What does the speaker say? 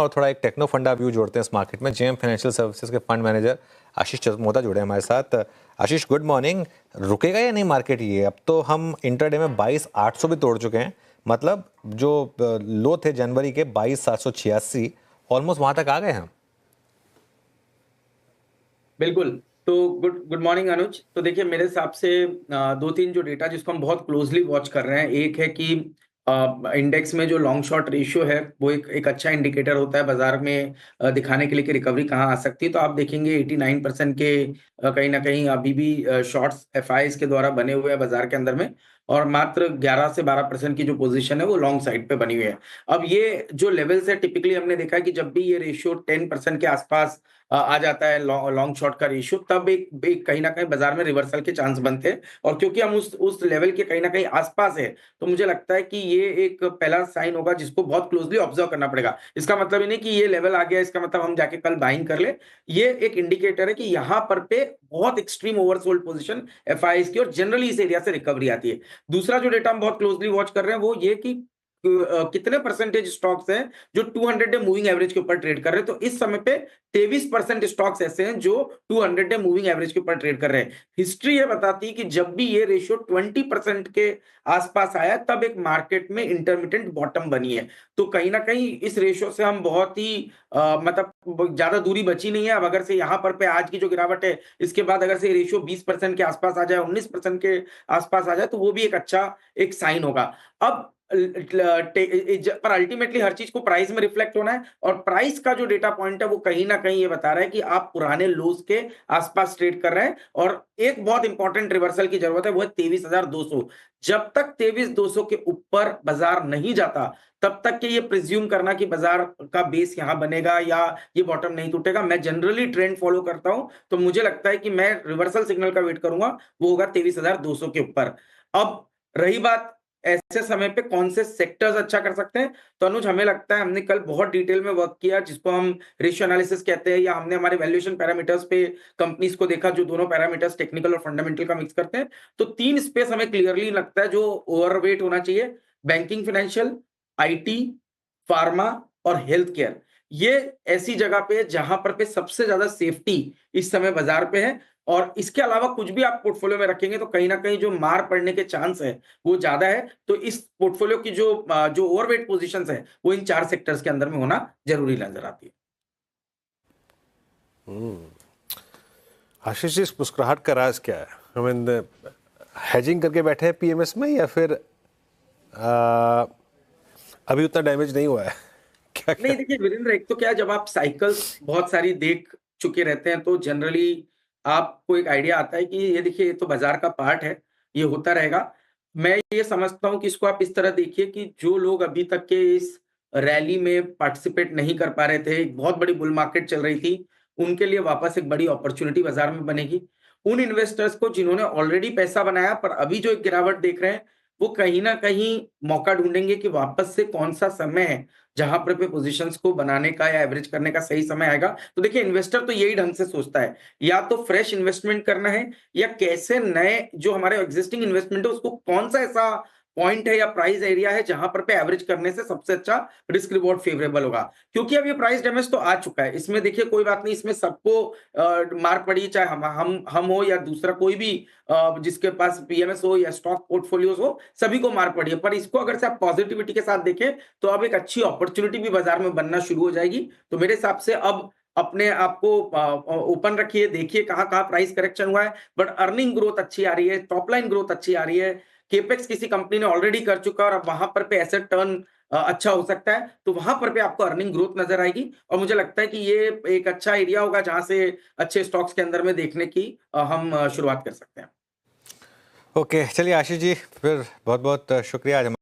और थोड़ा एक टेक्नो फंडा व्यू जोड़ते हैं इस मार्केट में। जेएम फाइनेंशियल सर्विसेज के फंड मैनेजर आशीष चतमोदा जुड़े हमारे साथ। आशीष, गुड मॉर्निंग। रुकेगा या नहीं मार्केट ये? अब तो हम इंटरडे में 22,800 भी तोड़ चुके हैं, मतलब जो लो थे जनवरी के 22,786, ऑलमोस्ट वहां तक आ गए हम। बिल्कुल। तो गुड मॉर्निंग अनुज। तो देखिए, मेरे हिसाब से दो तीन जो डेटा जिसको हम बहुत क्लोजली वॉच कर रहे हैं, एक है कि इंडेक्स में जो लॉन्ग शॉर्ट रेशियो है वो एक अच्छा इंडिकेटर होता है बाजार में दिखाने के लिए कि रिकवरी कहाँ आ सकती है। तो आप देखेंगे 89% के कहीं ना कहीं अभी भी शॉर्ट्स एफआईएस के द्वारा बने हुए हैं बाजार के अंदर में, और मात्र 11 से 12% की जो पोजीशन है वो लॉन्ग साइड पे बनी हुई है। अब ये जो लेवल्स है, टिपिकली हमने देखा है कि जब भी ये रेशियो 10% के आसपास आ जाता है लॉन्ग शॉर्ट का रेशियो, तब एक कहीं ना कहीं बाजार में रिवर्सल के चांस बनते हैं। और क्योंकि हम उस लेवल के कहीं ना कहीं आसपास है, तो मुझे लगता है कि ये एक पहला साइन होगा जिसको बहुत क्लोजली ऑब्जर्व करना पड़ेगा। इसका मतलब ये नहीं कि ये लेवल आ गया इसका मतलब हम जाके कल बाइंग कर ले। ये एक इंडिकेटर है कि यहाँ पर पे बहुत एक्सट्रीम ओवरसोल्ड पोजीशन एफआईएस की, और जनरली इस एरिया से रिकवरी आती है। दूसरा जो डेटा हम बहुत क्लोजली वॉच कर रहे हैं वो ये कि कितने परसेंटेज स्टॉक्स हैं जो 200 डे मूविंग एवरेज के ऊपर ट्रेड कर रहे हैं। तो इस समय पे 23% स्टॉक्स ऐसे हैं जो 200 डे मूविंग एवरेज के ऊपर ट्रेड कर रहे हैं। हिस्ट्री ये बताती है कि जब भी ये रेशियो 20% के आसपास आया, तब एक मार्केट में इंटरमिटेंट बॉटम बनी है। तो कहीं ना कहीं इस रेशियो से हम बहुत ही मतलब ज्यादा दूरी बची नहीं है। अब अगर से यहाँ पर पे आज की जो गिरावट है, इसके बाद अगर से रेशियो 20% के आसपास आ जाए, 19% के आसपास आ जाए, तो वो भी एक अच्छा एक साइन होगा। अब पर अल्टीमेटली हर चीज को प्राइस में रिफ्लेक्ट होना है, और प्राइस का जो डेटा पॉइंट है वो कहीं ना कहीं ये बता रहा है कि आप पुराने लोज के आसपास ट्रेड कर रहे हैं। और एक बहुत इंपॉर्टेंट रिवर्सल की जरूरत है, वो है 23,200। जब तक 23,200 के ऊपर बाजार नहीं जाता, तब तक के ये प्रिज्यूम करना कि बाजार का बेस यहां बनेगा या ये बॉटम नहीं टूटेगा, मैं जनरली ट्रेंड फॉलो करता हूं। तो मुझे लगता है कि मैं रिवर्सल सिग्नल का वेट करूंगा, वो होगा 23,200 के ऊपर। अब रही बात ऐसे समय पे कौन से सेक्टर्स अच्छा कर सकते हैं, तो अनुज हमें लगता है हमने कल बहुत डिटेल में वर्क किया, जिसको हम रेशियो एनालिसिस कहते हैं, या हमने हमारे वैल्यूएशन पैरामीटर्स पे कंपनीज को देखा जो दोनों पैरामीटर्स टेक्निकल और फंडामेंटल का मिक्स करते हैं। तो तीन स्पेस हमें क्लियरली लगता है जो ओवरवेट होना चाहिए: बैंकिंग, फाइनेंशियल, आईटी, फार्मा और हेल्थ केयर। ये ऐसी जगह पे जहां पर पे सबसे ज्यादा सेफ्टी इस समय बाजार पे है। और इसके अलावा कुछ भी आप पोर्टफोलियो में रखेंगे तो कहीं ना कहीं जो मार पड़ने के चांस है वो ज्यादा है। तो इस पोर्टफोलियो की जो ओवरवेट पोजीशंस है वो इन चार सेक्टर्स के अंदर में होना जरूरी नजर आती है। आशीष जी, इस मुस्कुराहट का राज क्या है? I mean, हेजिंग करके बैठे हैं पीएमएस में, या फिर अभी उतना डैमेज नहीं हुआ है? क्या नहीं, देखिए वीरेंद्र, एक तो क्या है, जब आप साइकिल्स बहुत सारी देख चुके रहते हैं तो जनरली आपको एक आइडिया आता है कि ये देखिए, ये तो बाजार का पार्ट है, ये होता रहेगा। मैं ये समझता हूँ कि इसको आप इस तरह देखिए कि जो लोग अभी तक के इस रैली में पार्टिसिपेट नहीं कर पा रहे थे, एक बहुत बड़ी बुल मार्केट चल रही थी, उनके लिए वापस एक बड़ी अपॉर्चुनिटी बाजार में बनेगी। उन इन्वेस्टर्स को जिन्होंने ऑलरेडी पैसा बनाया पर अभी जो एक गिरावट देख रहे हैं, वो कहीं ना कहीं मौका ढूंढेंगे कि वापस से कौन सा समय है जहां पर पे पोजीशंस को बनाने का या एवरेज करने का सही समय आएगा। तो देखिए, इन्वेस्टर तो यही ढंग से सोचता है, या तो फ्रेश इन्वेस्टमेंट करना है, या कैसे नए जो हमारे एग्जिस्टिंग इन्वेस्टमेंट है उसको कौन सा ऐसा पॉइंट है या प्राइस एरिया है जहां पर पे एवरेज करने से सबसे अच्छा रिस्क रिवॉर्ड फेवरेबल होगा। क्योंकि अब ये प्राइस डैमेज तो आ चुका है, इसमें देखिए कोई बात नहीं, इसमें सबको मार पड़ी, चाहे हम हो या दूसरा कोई भी जिसके पास पीएमएस हो या स्टॉक पोर्टफोलियोज हो, सभी को मार पड़ी है। पर इसको अगर से आप पॉजिटिविटी के साथ देखें तो अब एक अच्छी अपॉर्चुनिटी भी बाजार में बनना शुरू हो जाएगी। तो मेरे हिसाब से अब अपने आप को ओपन रखिए, देखिए कहाँ कहाँ प्राइस करेक्शन हुआ है, बट अर्निंग ग्रोथ अच्छी आ रही है, टॉप लाइन ग्रोथ अच्छी आ रही है, केपेक्स किसी कंपनी ने ऑलरेडी कर चुका है और अब वहां पर पे एसेट टर्न अच्छा हो सकता है, तो वहां पर पे आपको अर्निंग ग्रोथ नजर आएगी। और मुझे लगता है कि ये एक अच्छा एरिया होगा जहां से अच्छे स्टॉक्स के अंदर में देखने की हम शुरुआत कर सकते हैं। ओके, चलिए आशीष जी, फिर बहुत बहुत शुक्रिया आज